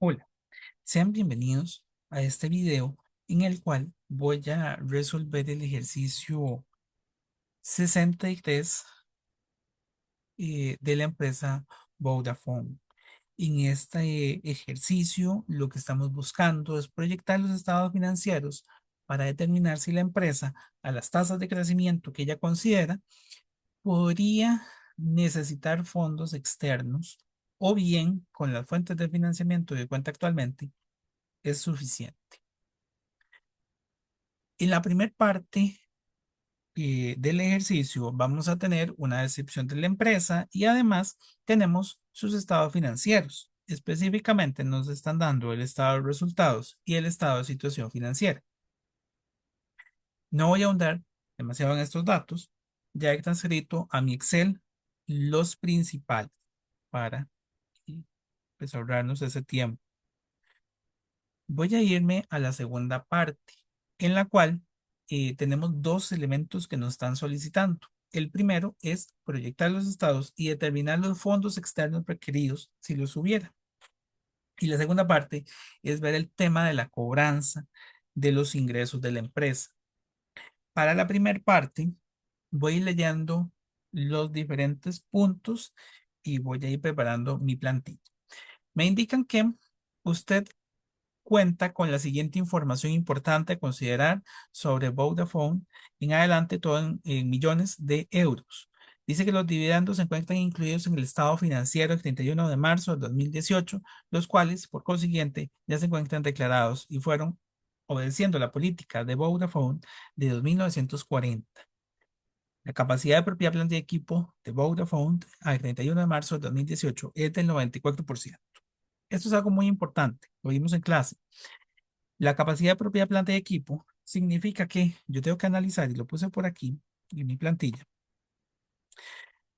Hola, sean bienvenidos a este video en el cual voy a resolver el ejercicio 63 de la empresa Vodafone. En este ejercicio lo que estamos buscando es proyectar los estados financieros para determinar si la empresa, a las tasas de crecimiento que ella considera, podría necesitar fondos externos o bien con las fuentes de financiamiento que cuenta actualmente es suficiente. En la primera parte del ejercicio vamos a tener una descripción de la empresa y además tenemos sus estados financieros. Específicamente nos están dando el estado de resultados y el estado de situación financiera. No voy a ahondar demasiado en estos datos, ya he transferido a mi Excel los principales para pues, ahorrarnos ese tiempo. Voy a irme a la segunda parte, en la cual tenemos dos elementos que nos están solicitando. El primero es proyectar los estados y determinar los fondos externos requeridos si los hubiera. Y la segunda parte es ver el tema de la cobranza de los ingresos de la empresa. Para la primera parte, voy a ir leyendo los diferentes puntos y voy a ir preparando mi plantilla. Me indican que usted cuenta con la siguiente información importante a considerar sobre Vodafone, en adelante todo en millones de euros. Dice que los dividendos se encuentran incluidos en el estado financiero el 31 de marzo de 2018, los cuales, por consiguiente, ya se encuentran declarados y fueron obedeciendo la política de Vodafone de 1940. La capacidad de propiedad planta y equipo de Vodafone al 31 de marzo de 2018 es del 94%. Esto es algo muy importante, lo vimos en clase. La capacidad de propiedad planta y equipo significa que yo tengo que analizar, y lo puse por aquí en mi plantilla,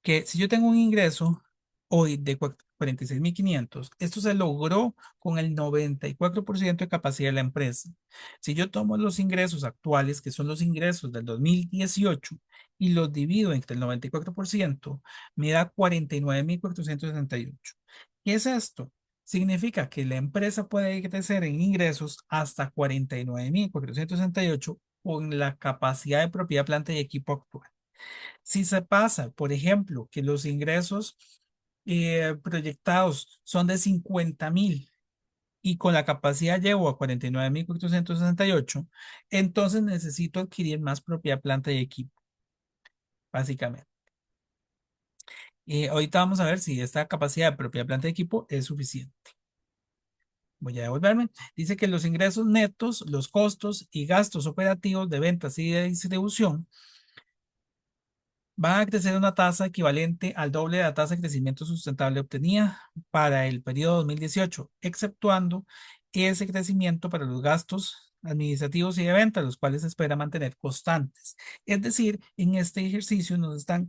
que si yo tengo un ingreso hoy de 46.500, esto se logró con el 94% de capacidad de la empresa. Si yo tomo los ingresos actuales, que son los ingresos del 2018, y los divido entre el 94%, me da 49.478. ¿Qué es esto? Significa que la empresa puede crecer en ingresos hasta 49.468 con la capacidad de propiedad, planta y equipo actual. Si se pasa, por ejemplo, que los ingresos proyectados son de 50.000 y con la capacidad llevo a 49.468, entonces necesito adquirir más propiedad, planta y equipo, básicamente. Ahorita vamos a ver si esta capacidad de propiedad, planta y equipo es suficiente. Voy a devolverme. Dice que los ingresos netos, los costos y gastos operativos de ventas y de distribución van a crecer una tasa equivalente al doble de la tasa de crecimiento sustentable obtenida para el periodo 2018, exceptuando ese crecimiento para los gastos administrativos y de venta, los cuales se espera mantener constantes. Es decir, en este ejercicio nos están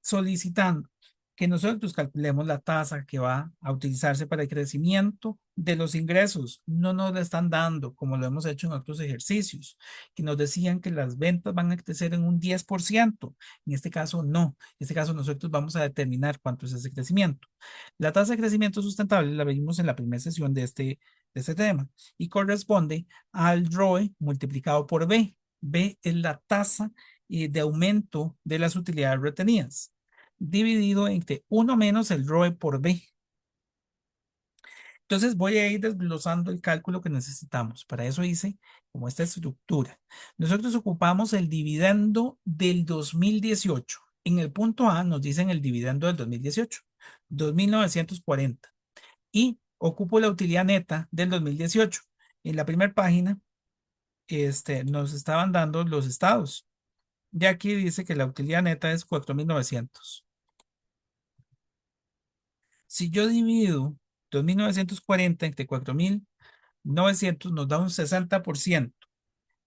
solicitando que nosotros calculemos la tasa que va a utilizarse para el crecimiento de los ingresos. No nos la están dando como lo hemos hecho en otros ejercicios, que nos decían que las ventas van a crecer en un 10%. En este caso, no. En este caso, nosotros vamos a determinar cuánto es ese crecimiento. La tasa de crecimiento sustentable la vimos en la primera sesión de este tema y corresponde al ROE multiplicado por B. B es la tasa de aumento de las utilidades retenidas, dividido entre 1 menos el ROE por B. Entonces voy a ir desglosando el cálculo que necesitamos. Para eso hice como esta estructura. Nosotros ocupamos el dividendo del 2018. En el punto A nos dicen el dividendo del 2018, 2.940. Y ocupo la utilidad neta del 2018. En la primera página nos estaban dando los estados. Y aquí dice que la utilidad neta es 4.900. Si yo divido 2.940 entre 4.900 nos da un 60%.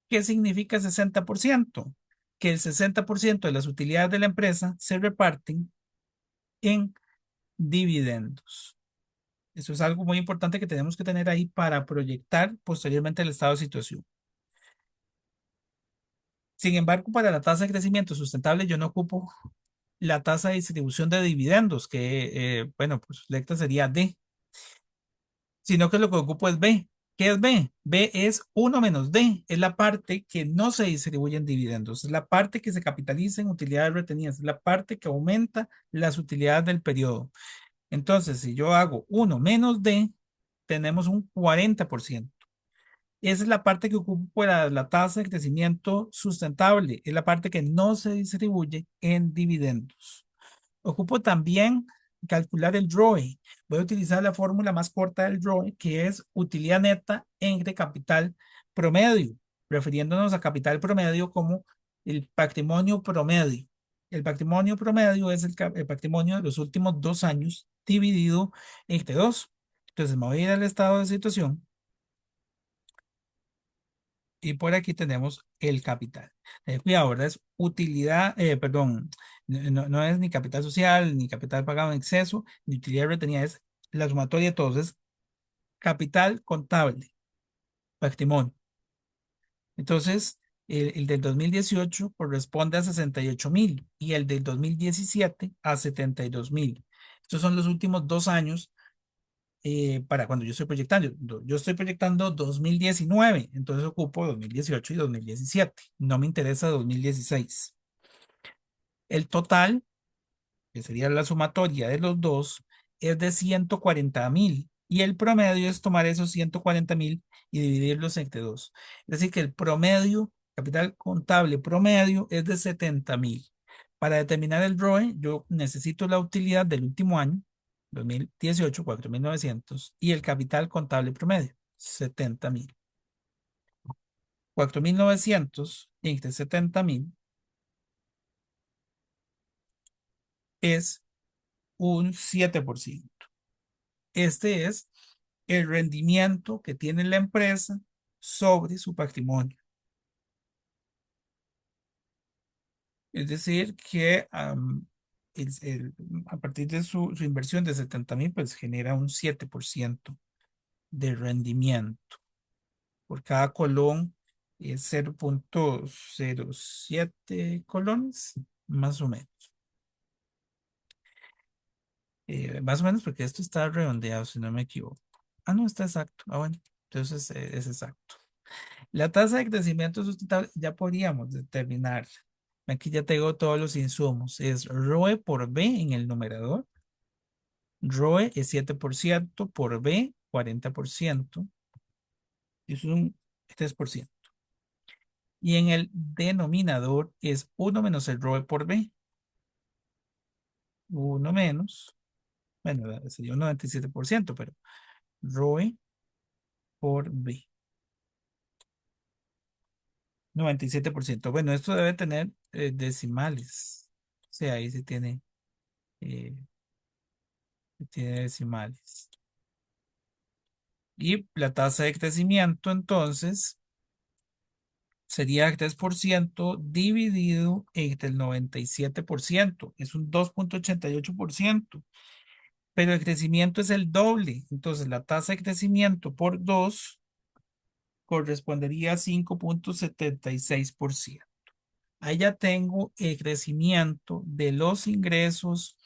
¿Qué significa 60%? Que el 60% de las utilidades de la empresa se reparten en dividendos. Eso es algo muy importante que tenemos que tener ahí para proyectar posteriormente el estado de situación. Sin embargo, para la tasa de crecimiento sustentable yo no ocupo la tasa de distribución de dividendos, que, bueno, pues la sería D. sino que lo que ocupo es B. ¿Qué es B? B es uno menos D, es la parte que no se distribuye en dividendos, es la parte que se capitaliza en utilidades retenidas, es la parte que aumenta las utilidades del periodo. Entonces, si yo hago uno menos D, tenemos un 40%. Esa es la parte que ocupo para la tasa de crecimiento sustentable, es la parte que no se distribuye en dividendos. Ocupo también calcular el ROE. Voy a utilizar la fórmula más corta del ROE, que es utilidad neta entre capital promedio, refiriéndonos a capital promedio como el patrimonio promedio. El patrimonio promedio es el patrimonio de los últimos 2 años dividido entre dos. Entonces me voy a ir al estado de situación y por aquí tenemos el capital. Cuidado, ¿verdad? Es utilidad, perdón, no es ni capital social, ni capital pagado en exceso, ni utilidad retenida, es la sumatoria de todos, es capital contable, patrimonio. Entonces, el del 2018 corresponde a 68.000 y el del 2017 a 72.000. Estos son los últimos 2 años para cuando yo estoy proyectando. Yo estoy proyectando 2019, entonces ocupo 2018 y 2017. No me interesa 2016. El total, que sería la sumatoria de los dos, es de 140.000 y el promedio es tomar esos 140.000 y dividirlos entre dos. Es decir, que el promedio, capital contable promedio es de 70.000. Para determinar el ROE, yo necesito la utilidad del último año, 2018, 4.900, y el capital contable promedio, 70.000. 4.900 entre 70.000 es un 7%. Este es el rendimiento que tiene la empresa sobre su patrimonio. Es decir, que a partir de su inversión de 70.000, pues genera un 7% de rendimiento. Por cada colón es 0.07 colones, más o menos. Más o menos porque esto está redondeado, si no me equivoco. Ah, no, está exacto. Ah, bueno, entonces es exacto. La tasa de crecimiento sustentable ya podríamos determinar. Aquí ya tengo todos los insumos. Es ROE por B en el numerador. ROE es 7% por B, 40%. Es un 3%. Y en el denominador es uno menos el ROE por B. Uno menos, bueno, sería un 97%, pero ROE por B. 97%. Bueno, esto debe tener decimales. O sea, ahí eh, se tiene decimales. Y la tasa de crecimiento entonces sería 3% dividido entre el 97%. Es un 2.88%. Pero el crecimiento es el doble. Entonces la tasa de crecimiento por 2 correspondería a 5.76%. Ahí ya tengo el crecimiento de los ingresos,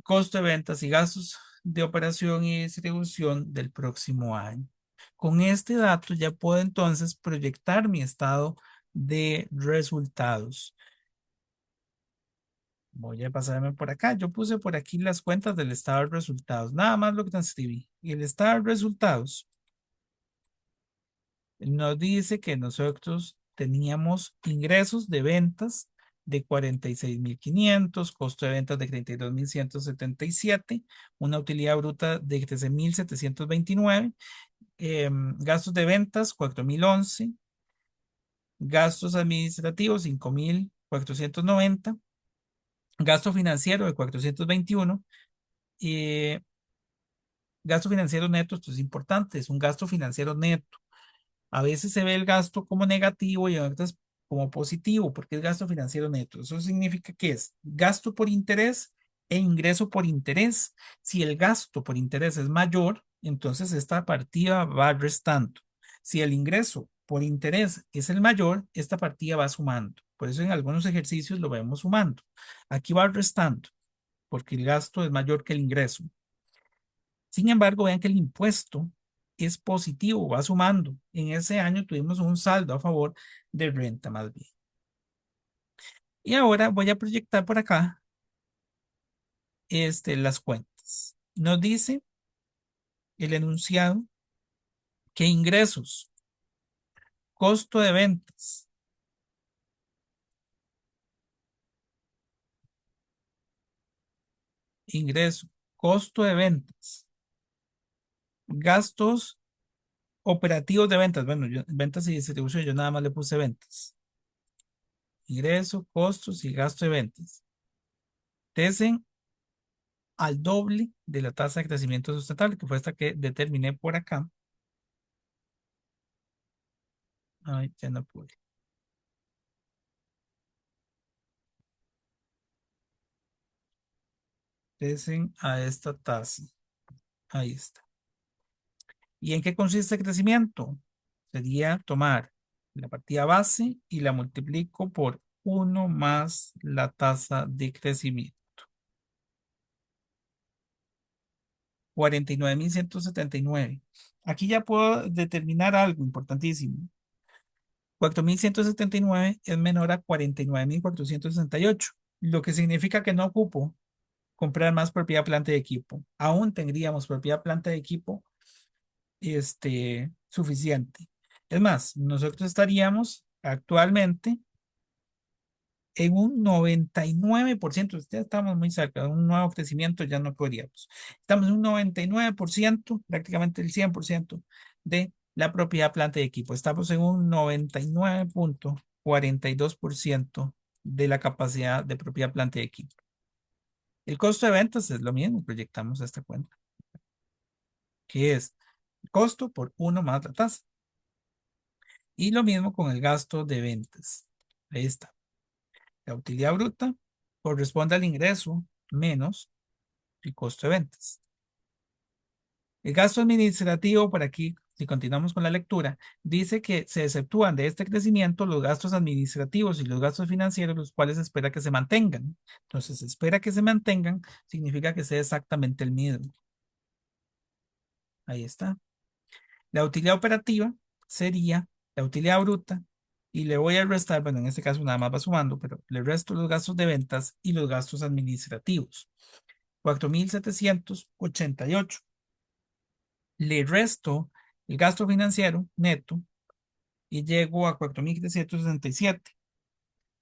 costo de ventas y gastos de operación y distribución del próximo año. Con este dato ya puedo entonces proyectar mi estado de resultados. Voy a pasarme por acá. Yo puse por aquí las cuentas del estado de resultados. Nada más lo que transcribí. Y el estado de resultados nos dice que nosotros teníamos ingresos de ventas de 46.500, costo de ventas de 32.177, una utilidad bruta de 13.729, gastos de ventas 4.011, gastos administrativos 5.490, gasto financiero de 421, eh, gasto financiero neto, esto es importante, es un gasto financiero neto. A veces se ve el gasto como negativo y a veces como positivo, porque es gasto financiero neto. Eso significa que es gasto por interés e ingreso por interés. Si el gasto por interés es mayor, entonces esta partida va restando. Si el ingreso por interés es el mayor, esta partida va sumando. Por eso en algunos ejercicios lo vemos sumando. Aquí va restando, porque el gasto es mayor que el ingreso. Sin embargo, vean que el impuesto es positivo, va sumando. En ese año tuvimos un saldo a favor de renta más bien. Y ahora voy a proyectar por acá las cuentas. Nos dice el enunciado que ingresos, costo de ventas, ingreso, costo de ventas, gastos operativos de ventas. Bueno, ventas y distribución, yo nada más le puse ventas. Ingreso, costos y gasto de ventas. Desen al doble de la tasa de crecimiento sustentable, que fue esta que determiné por acá. Ay, ya no pude. Desen a esta tasa. Ahí está. ¿Y en qué consiste el crecimiento? Sería tomar la partida base y la multiplico por uno más la tasa de crecimiento. 49.179. Aquí ya puedo determinar algo importantísimo. 4.179 es menor a 49.468, lo que significa que no ocupo comprar más propiedad, planta y equipo. Aún tendríamos propiedad, planta y equipo suficiente. Es más, nosotros estaríamos actualmente en un 99%. Ya estamos muy cerca de un nuevo crecimiento, ya no podríamos. Estamos en un 99%, prácticamente el 100% de la propiedad, planta y equipo. Estamos en un 99,42% de la capacidad de propiedad, planta y equipo. El costo de ventas es lo mismo, proyectamos esta cuenta, que es el costo por uno más la tasa. Y lo mismo con el gasto de ventas. Ahí está. La utilidad bruta corresponde al ingreso menos el costo de ventas. El gasto administrativo, por aquí, si continuamos con la lectura, dice que se exceptúan de este crecimiento los gastos administrativos y los gastos financieros, los cuales se espera que se mantengan. Entonces, se espera que se mantengan, significa que sea exactamente el mismo. Ahí está. La utilidad operativa sería la utilidad bruta y le voy a restar, bueno, en este caso nada más va sumando, pero le resto los gastos de ventas y los gastos administrativos. 4.788. Le resto el gasto financiero neto y llego a 4.767.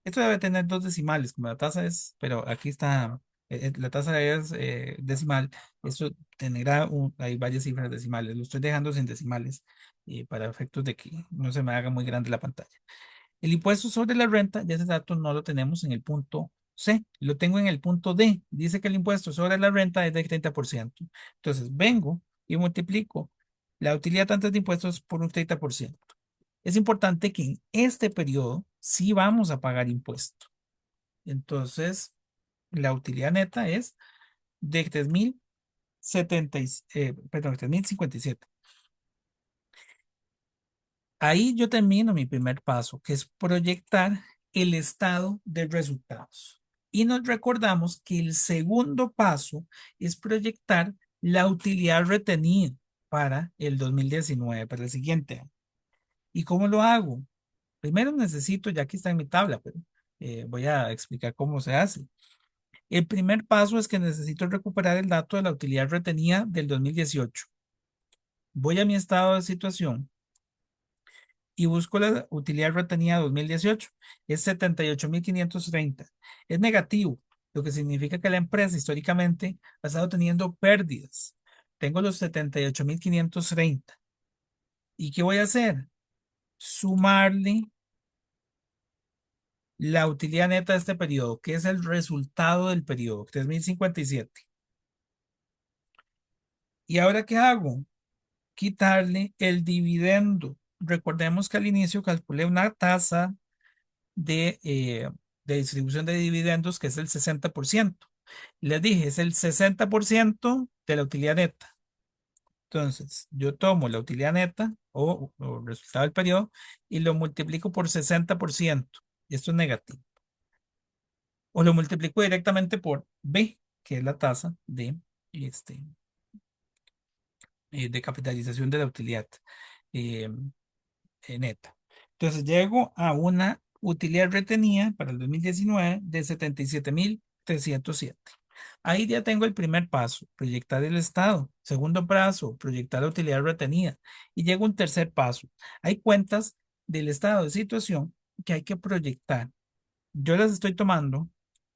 Esto debe tener dos decimales, como la tasa es, pero aquí está, la tasa es decimal. Esto tendrá hay varias cifras decimales. Lo estoy dejando sin decimales para efectos de que no se me haga muy grande la pantalla. El impuesto sobre la renta, ya ese dato no lo tenemos en el punto C, lo tengo en el punto D. Dice que el impuesto sobre la renta es del 30%. Entonces vengo y multiplico la utilidad antes de impuestos por un 30%. Es importante que en este periodo sí vamos a pagar impuesto. Entonces, la utilidad neta es de 3.057. Ahí yo termino mi primer paso, que es proyectar el estado de resultados. Y nos recordamos que el segundo paso es proyectar la utilidad retenida para el 2019, para el siguiente año. ¿Y cómo lo hago? Primero necesito, ya aquí está en mi tabla, pero voy a explicar cómo se hace. El primer paso es que necesito recuperar el dato de la utilidad retenida del 2018. Voy a mi estado de situación y busco la utilidad retenida 2018. Es 78.530. Es negativo, lo que significa que la empresa históricamente ha estado teniendo pérdidas. Tengo los 78.530. ¿Y qué voy a hacer? Sumarle la utilidad neta de este periodo, que es el resultado del periodo, 3.057. ¿Y ahora qué hago? Quitarle el dividendo. Recordemos que al inicio calculé una tasa de distribución de dividendos que es el 60%. Les dije, es el 60% de la utilidad neta. Entonces, yo tomo la utilidad neta o resultado del periodo y lo multiplico por 60%. Esto es negativo. O lo multiplico directamente por B, que es la tasa de este, de capitalización de la utilidad eh, neta. Entonces llego a una utilidad retenida para el 2019 de 77.307. Ahí ya tengo el primer paso, proyectar el estado. Segundo paso, proyectar la utilidad retenida. Y llega un tercer paso. Hay cuentas del estado de situación que hay que proyectar. Yo las estoy tomando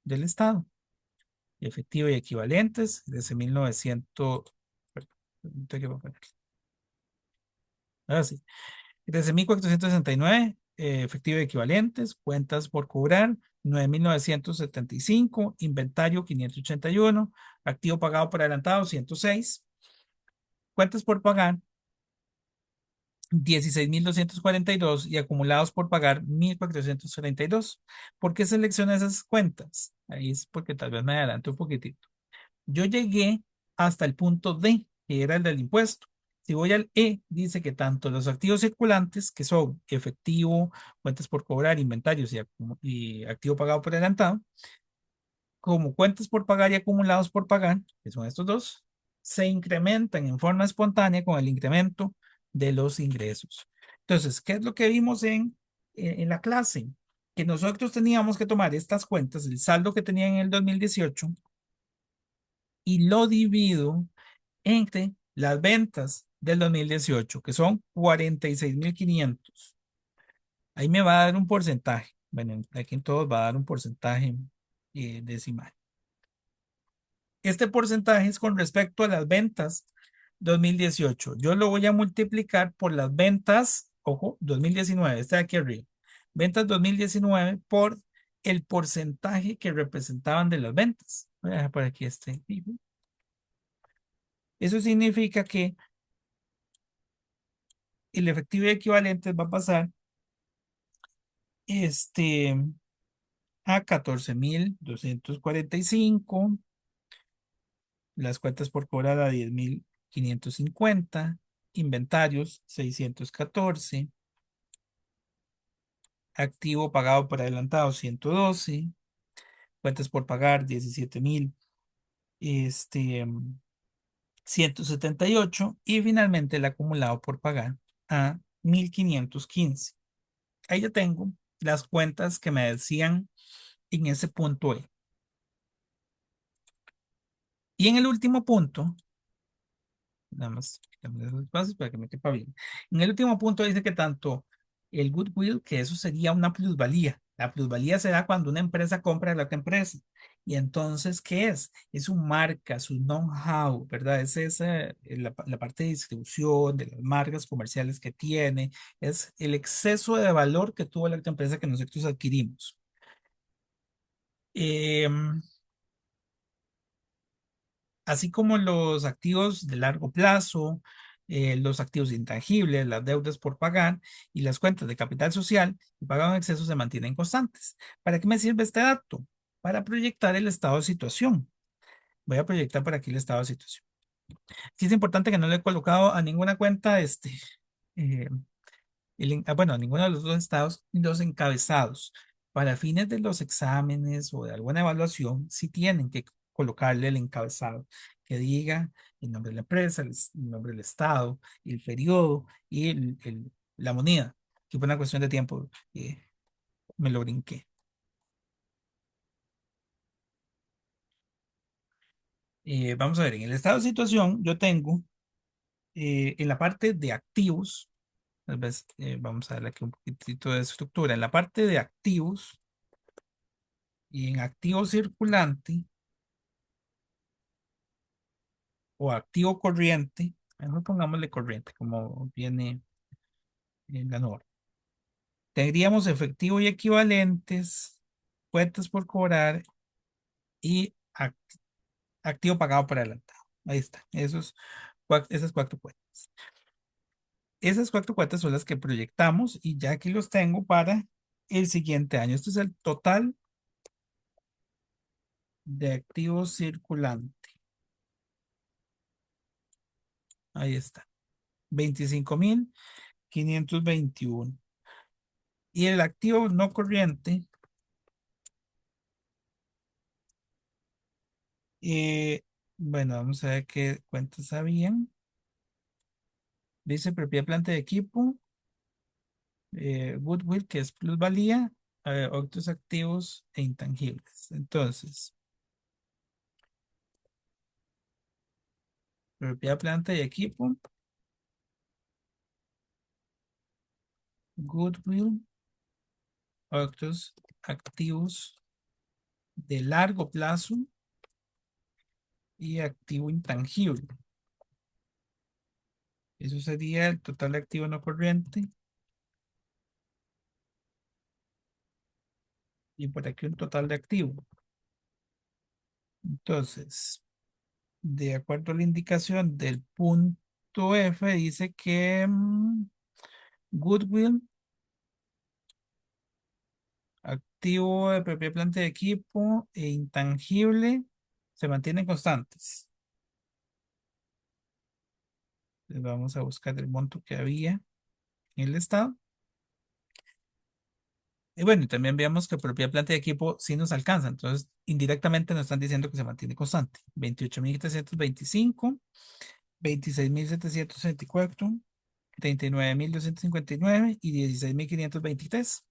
del estado, efectivo y equivalentes, desde 1900. Perdón, ¿qué voy a poner? Ahora sí. 13.469 efectivo y equivalentes, cuentas por cobrar 9.975 inventario 581 activo pagado por adelantado 106 cuentas por pagar 16.242 y acumulados por pagar 1.432. ¿Por qué selecciono esas cuentas? Ahí es porque tal vez me adelanto un poquitito. Yo llegué hasta el punto D, que era el del impuesto. Si voy al E, dice que tanto los activos circulantes, que son efectivo, cuentas por cobrar, inventarios y activo pagado por adelantado, como cuentas por pagar y acumulados por pagar, que son estos dos, se incrementan en forma espontánea con el incremento de los ingresos. Entonces, ¿qué es lo que vimos en la clase? Que nosotros teníamos que tomar estas cuentas, el saldo que tenía en el 2018, y lo divido entre las ventas del 2018, que son 46.500. Ahí me va a dar un porcentaje. Bueno, aquí en todos va a dar un porcentaje decimal. Este porcentaje es con respecto a las ventas 2018. Yo lo voy a multiplicar por las ventas, ojo, 2019, está aquí arriba. Ventas 2019 por el porcentaje que representaban de las ventas. Voy a dejar por aquí este. Eso significa que el efectivo y equivalente va a pasar este, a 14.245, las cuentas por cobrar a 10.550, inventarios 614, activo pagado por adelantado 112, cuentas por pagar 17.000, este, 178 y finalmente el acumulado por pagar a 1.515. Ahí ya tengo las cuentas que me decían en ese punto E. Y en el último punto, nada más quitamos esos espacios para que me quepa bien. En el último punto dice que tanto el goodwill, que eso sería una plusvalía. La plusvalía se da cuando una empresa compra a la otra empresa. Y entonces, ¿qué es? Es su marca, su know-how, ¿verdad? Es esa, la parte de distribución, de las marcas comerciales que tiene, es el exceso de valor que tuvo la otra empresa que nosotros adquirimos. Em, Así como los activos de largo plazo, los activos intangibles, las deudas por pagar y las cuentas de capital social y pagado en exceso se mantienen constantes. ¿Para qué me sirve este dato? Para proyectar el estado de situación. Voy a proyectar por aquí el estado de situación. Sí es importante que no le he colocado a ninguna cuenta eh, bueno, a ninguno de los dos estados, los encabezados. Para fines de los exámenes o de alguna evaluación, sí tienen que colocarle el encabezado que diga el nombre de la empresa, el nombre del estado, el periodo y la moneda, que por una cuestión de tiempo me lo brinqué. Vamos a ver, en el estado de situación yo tengo en la parte de activos, tal vez vamos a darle aquí un poquitito de estructura, en la parte de activos y en activo circulante o activo corriente, mejor pongámosle corriente como viene en la norma. Tendríamos efectivo y equivalentes, cuentas por cobrar y activo pagado por adelantado. Ahí está, esas cuatro cuentas. Esas cuatro cuentas son las que proyectamos y ya aquí los tengo para el siguiente año. Esto es el total de activo circulante. Ahí está, 25.521. Y el activo no corriente, eh, bueno, vamos a ver qué cuentas habían. Dice propiedad, planta de equipo, goodwill, que es plusvalía, otros activos e intangibles. Entonces, propiedad, planta y equipo, goodwill, otros activos de largo plazo y activo intangible. Eso sería el total de activo no corriente. Y por aquí un total de activo. Entonces, de acuerdo a la indicación del punto F, dice que goodwill, activo de propiedad, planta de equipo e intangible se mantienen constantes. Entonces, vamos a buscar el monto que había en el estado. Y bueno, y también veamos que propiedad, planta de equipo sí nos alcanza. Entonces, indirectamente nos están diciendo que se mantiene constante. 28.725, 26.764, 39.259 y 16.523.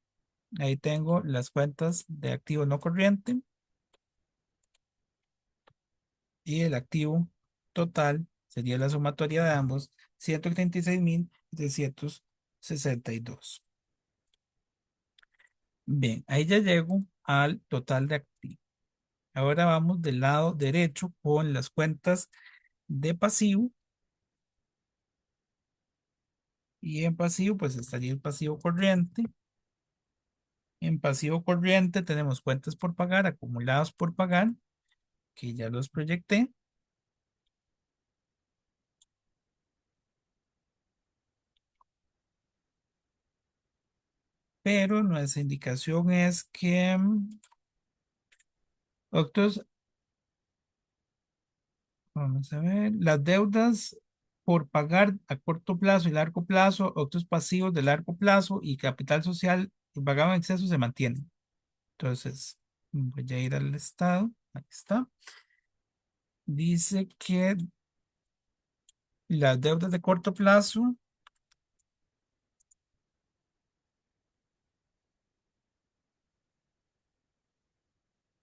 Ahí tengo las cuentas de activo no corriente y el activo total sería la sumatoria de ambos, 136.362. Bien, ahí ya llego al total de activo. Ahora vamos del lado derecho con las cuentas de pasivo. Y en pasivo, pues estaría el pasivo corriente. En pasivo corriente tenemos cuentas por pagar, acumulados por pagar, que ya los proyecté. Pero nuestra indicación es que otros, vamos a ver, las deudas por pagar a corto plazo y largo plazo, otros pasivos de largo plazo y capital social pagado en exceso se mantienen. Entonces, voy a ir al estado. Ahí está. Dice que las deudas de corto plazo,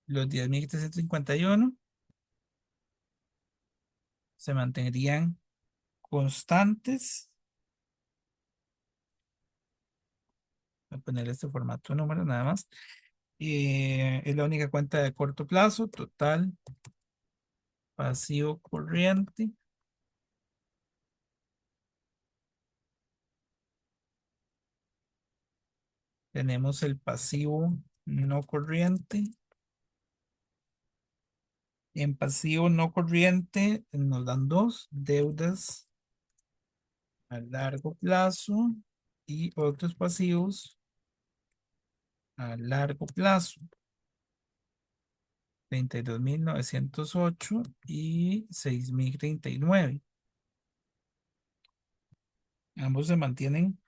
los 10.351 se mantendrían constantes. Voy a poner este formato número nada más. Es la única cuenta de corto plazo, total, pasivo corriente. Tenemos el pasivo no corriente. En pasivo no corriente nos dan dos deudas a largo plazo y otros pasivos a largo plazo. 32.908 y 6.039. Ambos se mantienen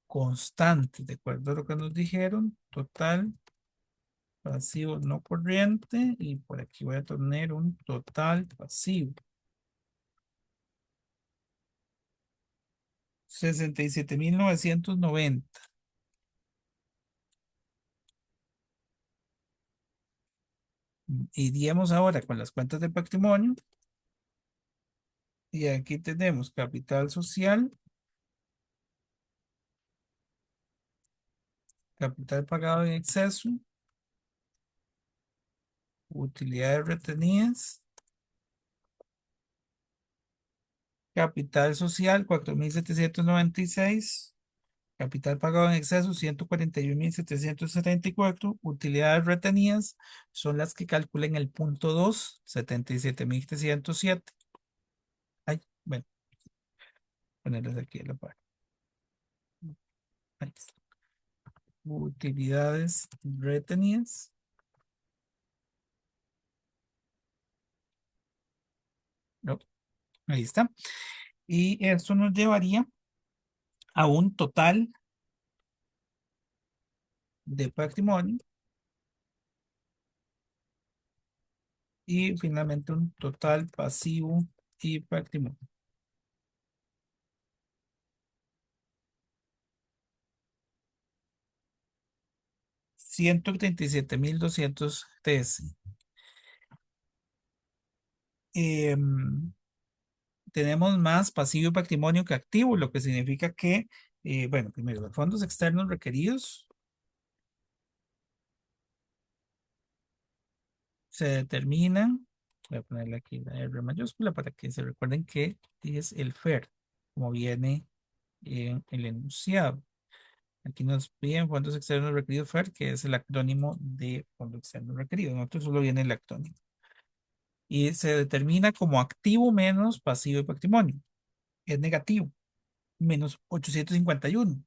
constantes, de acuerdo a lo que nos dijeron. Total, pasivo no corriente. Y por aquí voy a tener un total pasivo. 67.990. Iríamos ahora con las cuentas de patrimonio. Y aquí tenemos capital social, capital pagado en exceso, utilidades retenidas, capital social 4.796, capital pagado en exceso 141.774, utilidades retenidas son las que calculen el punto 2, 77.307. Ay, bueno, ponerlas aquí a la par. Ahí está. Utilidades retenidas. No, ahí está. Y esto nos llevaría a un total de patrimonio y finalmente un total pasivo y patrimonio. 137.200 TS. Em, Tenemos más pasivo y patrimonio que activo, lo que significa que, bueno, primero, los fondos externos requeridos se determinan, voy a ponerle aquí la R mayúscula para que se recuerden que es el FER, como viene en el enunciado. Aquí nos piden fondos externos requeridos FER, que es el acrónimo de fondo externo requerido. Nosotros solo viene el acrónimo. Y se determina como activo menos pasivo y patrimonio. Es negativo, menos 851.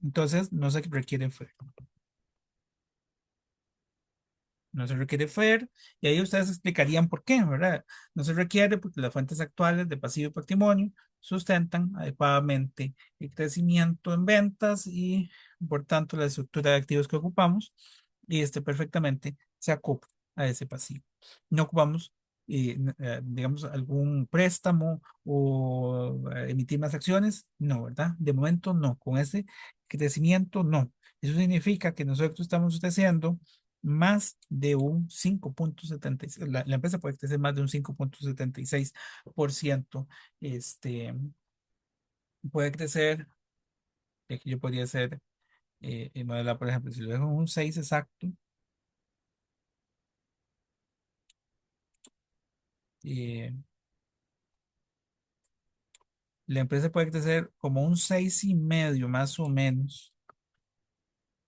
Entonces, no se requiere FER. No se requiere FER, y ahí ustedes explicarían por qué, ¿verdad? No se requiere porque las fuentes actuales de pasivo y patrimonio sustentan adecuadamente el crecimiento en ventas y, por tanto, la estructura de activos que ocupamos, y este perfectamente se acopla a ese pasivo. No ocupamos, digamos, algún préstamo o emitir más acciones, no, ¿verdad? De momento no, con ese crecimiento no. Eso significa que nosotros estamos haciendo más de un 5,76. La empresa puede crecer más de un 5,76%. Este, puede crecer, aquí yo podría hacer, modelar, por ejemplo, si lo dejo en un 6 exacto, eh, la empresa puede crecer como un 6,5 más o menos.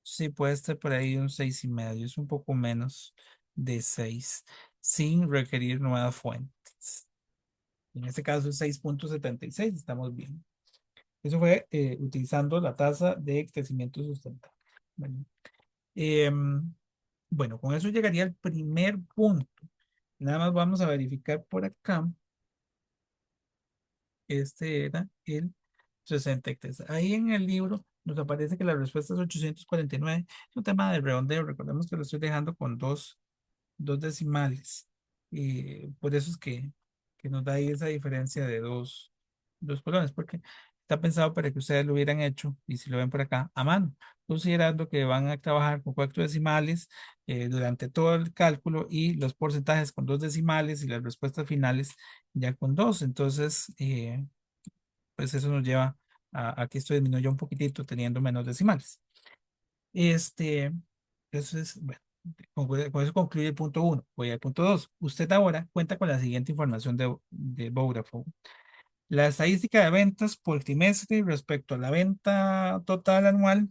Sí, puede estar por ahí un 6,5, es un poco menos de 6 sin requerir nuevas fuentes. En este caso es 6,76, estamos bien. Eso fue utilizando la tasa de crecimiento sustentable. Bueno, em, bueno, con eso llegaría al primer punto. Nada más vamos a verificar por acá. Este era el 63. Ahí en el libro nos aparece que la respuesta es 849. Es un tema de redondeo. Recordemos que lo estoy dejando con dos decimales. Y por eso es que nos da ahí esa diferencia de dos colones, porque está pensado para que ustedes lo hubieran hecho, y si lo ven por acá, a mano, considerando que van a trabajar con cuatro decimales durante todo el cálculo y los porcentajes con dos decimales y las respuestas finales ya con dos. Entonces, pues eso nos lleva a que esto disminuya un poquitito teniendo menos decimales. Este, eso es, bueno, con eso concluye el punto uno. Voy al punto dos. Usted ahora cuenta con la siguiente información de Vodafone. La estadística de ventas por trimestre respecto a la venta total anual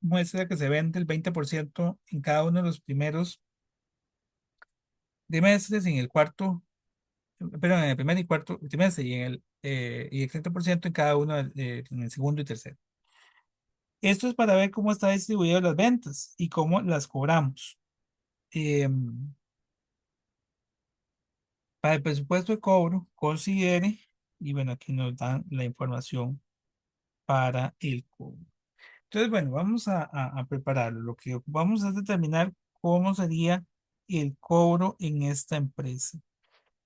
muestra que se vende el 20% en cada uno de los primeros trimestres, en el cuarto, perdón, en el primer y cuarto trimestre, y el 30% en cada uno en el segundo y tercero. Esto es para ver cómo está distribuido las ventas y cómo las cobramos. Em, para el presupuesto de cobro, considere, y bueno, aquí nos dan la información para el cobro. Entonces, bueno, vamos a prepararlo. Lo que vamos a determinar cómo sería el cobro en esta empresa.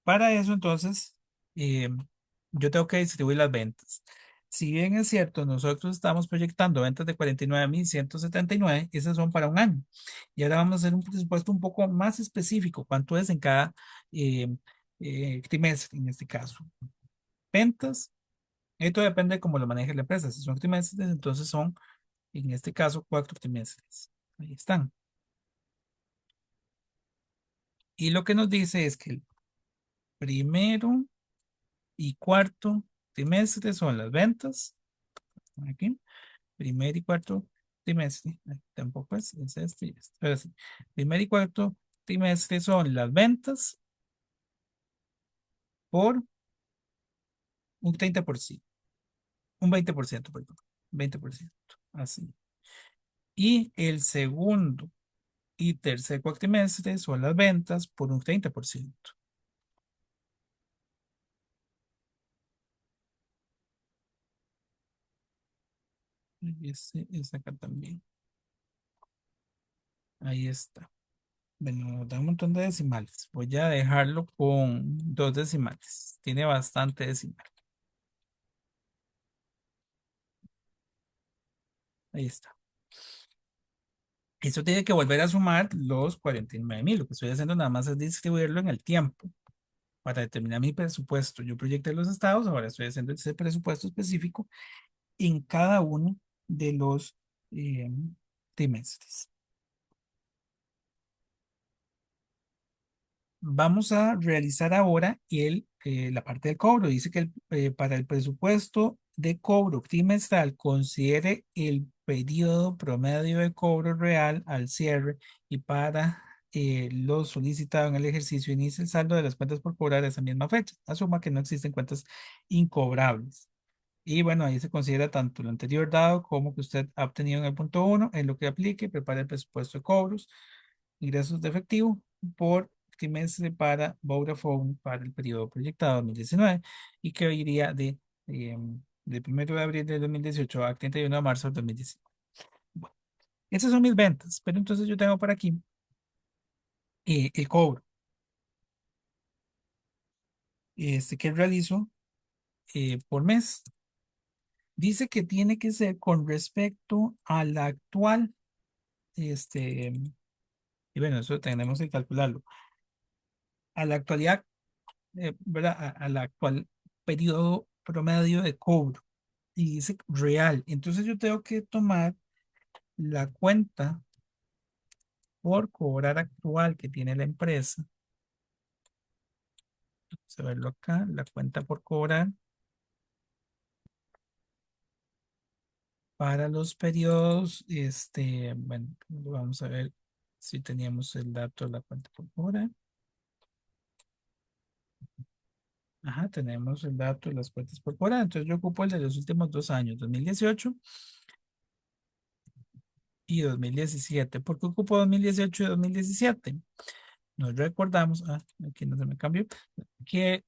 Para eso, entonces, yo tengo que distribuir las ventas. Si bien es cierto, nosotros estamos proyectando ventas de 49.179, esas son para un año. Y ahora vamos a hacer un presupuesto un poco más específico, cuánto es en cada eh, trimestre, en este caso. Ventas, esto depende de cómo lo maneje la empresa. Si son trimestres, entonces son, en este caso, 4 trimestres. Ahí están. Y lo que nos dice es que el primero y cuarto trimestre son las ventas. Aquí, primer y cuarto trimestre. Tampoco es este y este. Ahora sí. Primer y cuarto trimestre son las ventas por un 30%, un 20%, perdón, 20%. Así. Y el segundo y tercer cuatrimestre son las ventas por un 30%. Y ese es acá también. Ahí está. Bueno, nos da un montón de decimales. Voy a dejarlo con dos decimales. Tiene bastante decimal. Ahí está. Eso tiene que volver a sumar los 49.000. Lo que estoy haciendo nada más es distribuirlo en el tiempo para determinar mi presupuesto. Yo proyecté los estados, ahora estoy haciendo ese presupuesto específico en cada uno de los eh, trimestres. Vamos a realizar ahora la parte del cobro. Dice que para el presupuesto de cobro trimestral considere el periodo promedio de cobro real al cierre y para lo solicitado en el ejercicio inicie el saldo de las cuentas por cobrar a esa misma fecha. Asuma que no existen cuentas incobrables. Y bueno, ahí se considera tanto lo anterior dado como que usted ha obtenido en el punto uno, en lo que aplique, prepare el presupuesto de cobros, ingresos de efectivo por trimestre para Vodafone para el periodo proyectado 2019 y que iría de 1 de abril de 2018 a 31 de marzo de 2019. Bueno, esas son mis ventas, pero entonces yo tengo por aquí el cobro que realizo por mes. Dice que tiene que ser con respecto a la actual, este, y bueno, eso tenemos que calcularlo, a la actualidad, ¿verdad? A la actual periodo promedio de cobro. Y dice real. Entonces yo tengo que tomar la cuenta por cobrar actual que tiene la empresa. Vamos a verlo acá, la cuenta por cobrar para los periodos, bueno, vamos a ver si teníamos el dato de la cuenta por cobrar. Ajá, tenemos el dato de las cuentas por cobrar. Entonces yo ocupo el de los últimos 2 años, 2018 y 2017. ¿Por qué ocupo 2018 y 2017? Nos recordamos, aquí no se me cambió, que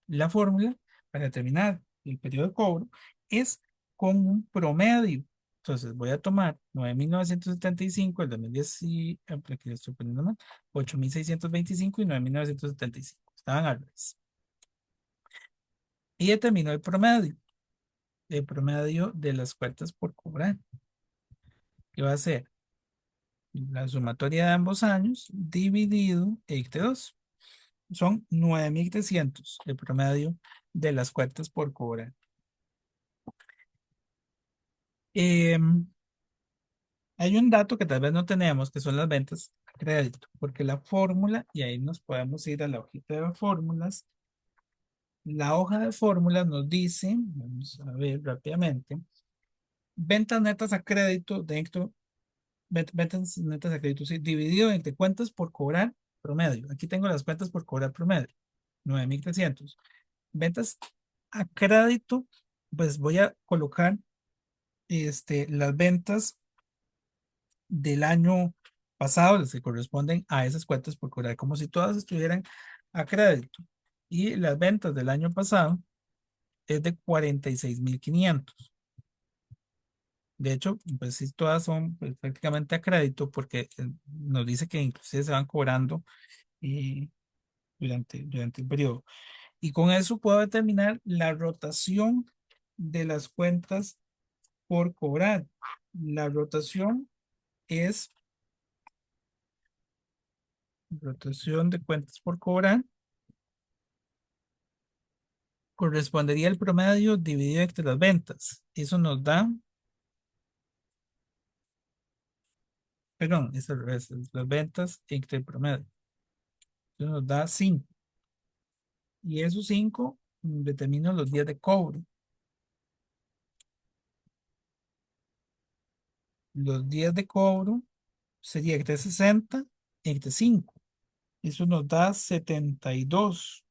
la fórmula para determinar el periodo de cobro es con un promedio. Entonces voy a tomar 9.975, el 2010, aquí le estoy poniendo mal, 8.625 y 9.975. Estaban al revés. Y determino el promedio de las cuentas por cobrar, que va a ser la sumatoria de ambos años dividido entre 2. Son 9.300 el promedio de las cuentas por cobrar. Em, Hay un dato que tal vez no tenemos, que son las ventas a crédito, porque la fórmula, y ahí nos podemos ir a la hojita de fórmulas, la hoja de fórmulas nos dice, vamos a ver rápidamente, ventas netas a crédito ventas netas a crédito, sí, dividido entre cuentas por cobrar promedio. Aquí tengo las cuentas por cobrar promedio, 9.300. Ventas a crédito, pues voy a colocar las ventas del año pasado, las que corresponden a esas cuentas por cobrar, como si todas estuvieran a crédito. Y las ventas del año pasado es de 46.500. De hecho, pues sí, todas son pues, prácticamente a crédito porque nos dice que inclusive se van cobrando eh, durante el periodo. Y con eso puedo determinar la rotación de las cuentas por cobrar. La es rotación de cuentas por cobrar. Correspondería al promedio dividido entre las ventas. Eso nos da, perdón, es al revés, es las ventas entre el promedio. Eso nos da 5. Y esos 5 determino los días de cobro. Los días de cobro sería entre 60 entre 5. Eso nos da 72.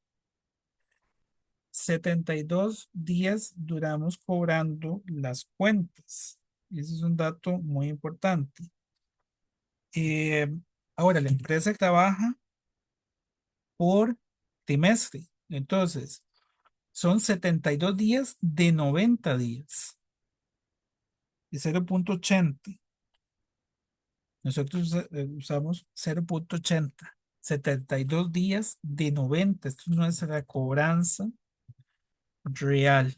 72 días duramos cobrando las cuentas. Ese es un dato muy importante. Eh, Ahora, la empresa trabaja por trimestre. Entonces, son 72 días de 90 días, de 0.80. Nosotros usamos 0.80. 72 días de 90. Esto es nuestra cobranza real.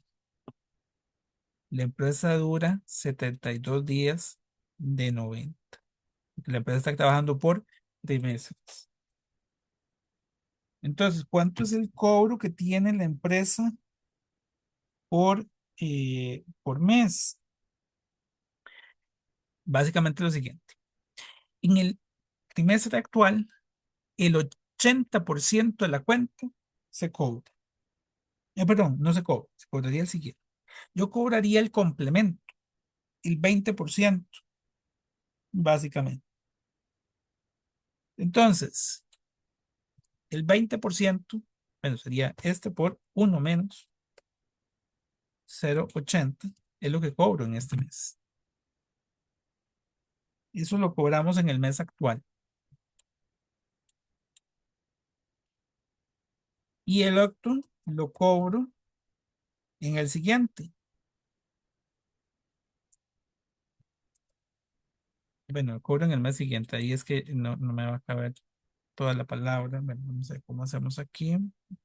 La empresa dura 72 días de 90. La empresa está trabajando por trimestres. Entonces, ¿cuánto es el cobro que tiene la empresa por mes? Básicamente lo siguiente. En el trimestre actual, el 80% de la cuenta se cobra. Perdón, no se cobra, se cobraría el siguiente. Yo cobraría el complemento, el 20%, básicamente. Entonces, el 20%, bueno, sería este por uno menos 0,80, es lo que cobro en este mes. Eso lo cobramos en el mes actual. Y el otro lo cobro en el siguiente. Bueno, lo cobro en el mes siguiente. Ahí es que no me va a caber toda la palabra. Bueno, vamos a ver cómo hacemos aquí.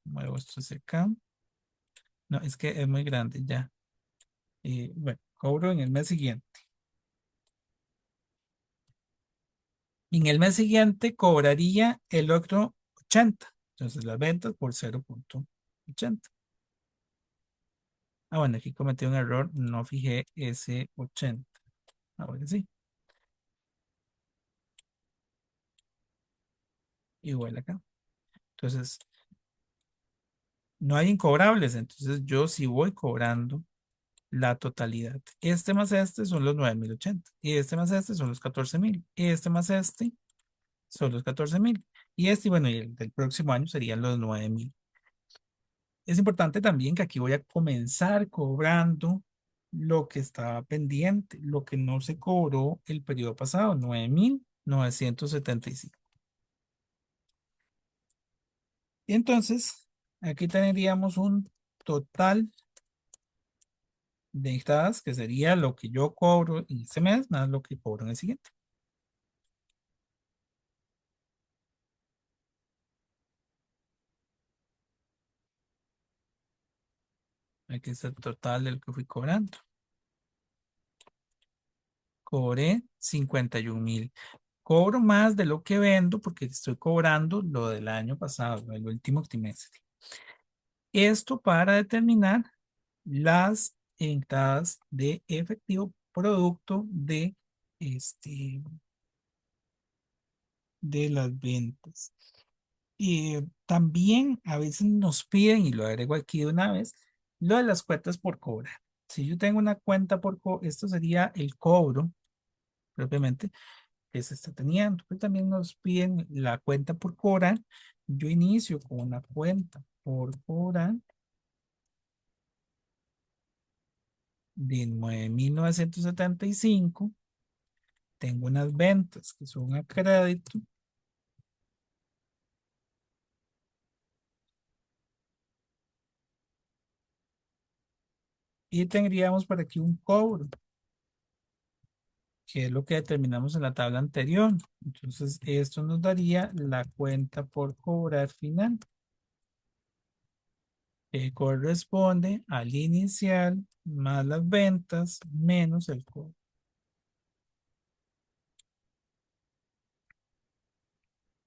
Muevo esto hacia acá. No, es que es muy grande ya. Bueno, cobro en el mes siguiente. En el mes siguiente cobraría el otro 80. Entonces las ventas por 0,80. Ah, bueno, aquí cometí un error. No fijé ese 80. Ahora sí. Igual acá. Entonces, no hay incobrables. Entonces, yo sí voy cobrando la totalidad. Este más este son los 9.080. Y este más este son los 14.000. Y este más este son los 14.000. Y este, bueno, y el del próximo año serían los 9.000. Es importante también que aquí voy a comenzar cobrando lo que estaba pendiente, lo que no se cobró el periodo pasado, 9.975. Y entonces, aquí tendríamos un total de entradas que sería lo que yo cobro en este mes, más lo que cobro en el siguiente. Aquí está el total del que fui cobrando. Cobré 51.000. Cobro más de lo que vendo porque estoy cobrando lo del año pasado, el último trimestre. Esto para determinar las entradas de efectivo producto este, de las ventas. Y también a veces nos piden, y lo agrego aquí de una vez, lo de las cuentas por cobrar. Si yo tengo una cuenta por cobrar, esto sería el cobro propiamente que se está teniendo. Pero también nos piden la cuenta por cobrar. Yo inicio con una cuenta por cobrar de 9.975. Tengo unas ventas que son a crédito y tendríamos por aquí un cobro, que es lo que determinamos en la tabla anterior. Entonces, esto nos daría la cuenta por cobrar final, que corresponde al inicial más las ventas menos el cobro.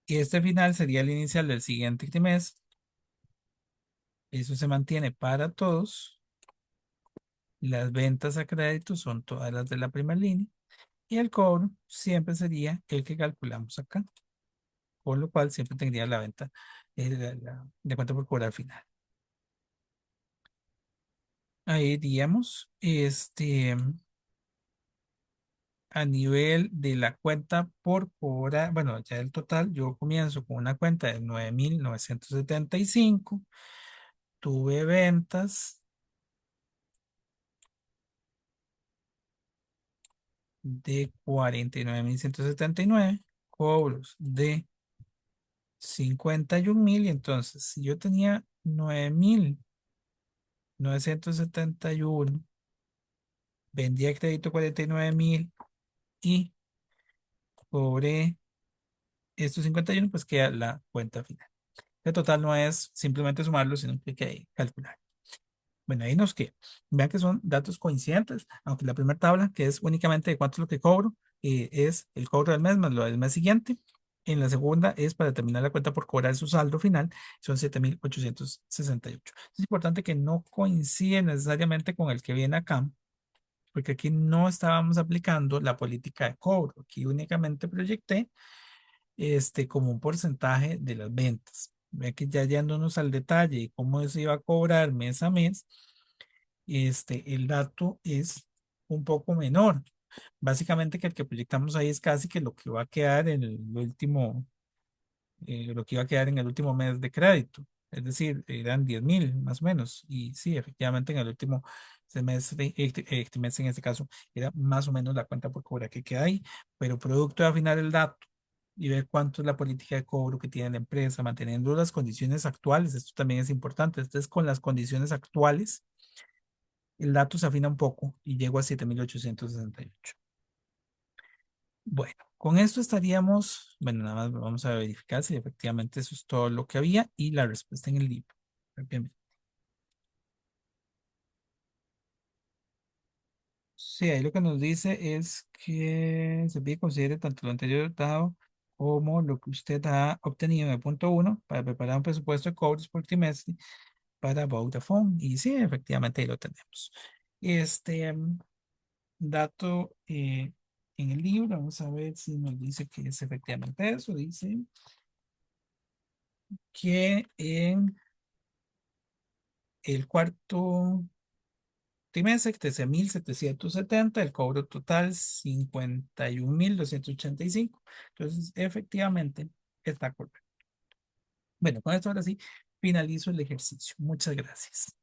Y este final sería el inicial del siguiente trimestre. Eso se mantiene para todos. Las ventas a crédito son todas las de la primera línea. Y el cobro siempre sería el que calculamos acá, por lo cual siempre tendría la venta de cuenta por cobrar final. Ahí diríamos, a nivel de la cuenta por cobrar, bueno, ya el total, yo comienzo con una cuenta de 9.975. Tuve ventas de 49.179, cobros de 51.000. Y entonces, si yo tenía 9.971, vendí a crédito 49.000 y cobré estos 51, pues queda la cuenta final. El total no es simplemente sumarlo, sino que hay que calcular. Bueno, ahí nos queda. Vean que son datos coincidentes, aunque la primera tabla, que es únicamente de cuánto es lo que cobro, es el cobro del mes más lo del mes siguiente. En la segunda es para terminar la cuenta por cobrar su saldo final, son 7.868. Es importante que no coincide necesariamente con el que viene acá, porque aquí no estábamos aplicando la política de cobro. Aquí únicamente proyecté como un porcentaje de las ventas. Ve que ya yéndonos al detalle de cómo se iba a cobrar mes a mes, el dato es un poco menor. Básicamente que el que proyectamos ahí es casi que lo que va a quedar en el último, lo que iba a quedar en el último mes de crédito. Es decir, eran 10.000 más o menos. Y sí, efectivamente en el último semestre, trimestre en este caso, era más o menos la cuenta por cobrar que queda ahí. Pero producto de afinar el dato y ver cuánto es la política de cobro que tiene la empresa, manteniendo las condiciones actuales, esto también es importante. Esto es con las condiciones actuales, el dato se afina un poco y llego a 7.868. Bueno, con esto estaríamos, bueno, nada más vamos a verificar si efectivamente eso es todo lo que había y la respuesta en el libro. Bien. Sí, ahí lo que nos dice es que se pide considere tanto lo anterior dado como lo que usted ha obtenido en el punto uno para preparar un presupuesto de cobros por trimestre para Vodafone. Y sí, efectivamente ahí lo tenemos. Este dato en el libro, vamos a ver si nos dice que es efectivamente eso. Dice que en el cuarto trimestre, 13.770, el cobro total 51.285. Entonces, efectivamente, está correcto. Bueno, con esto ahora sí finalizo el ejercicio. Muchas gracias.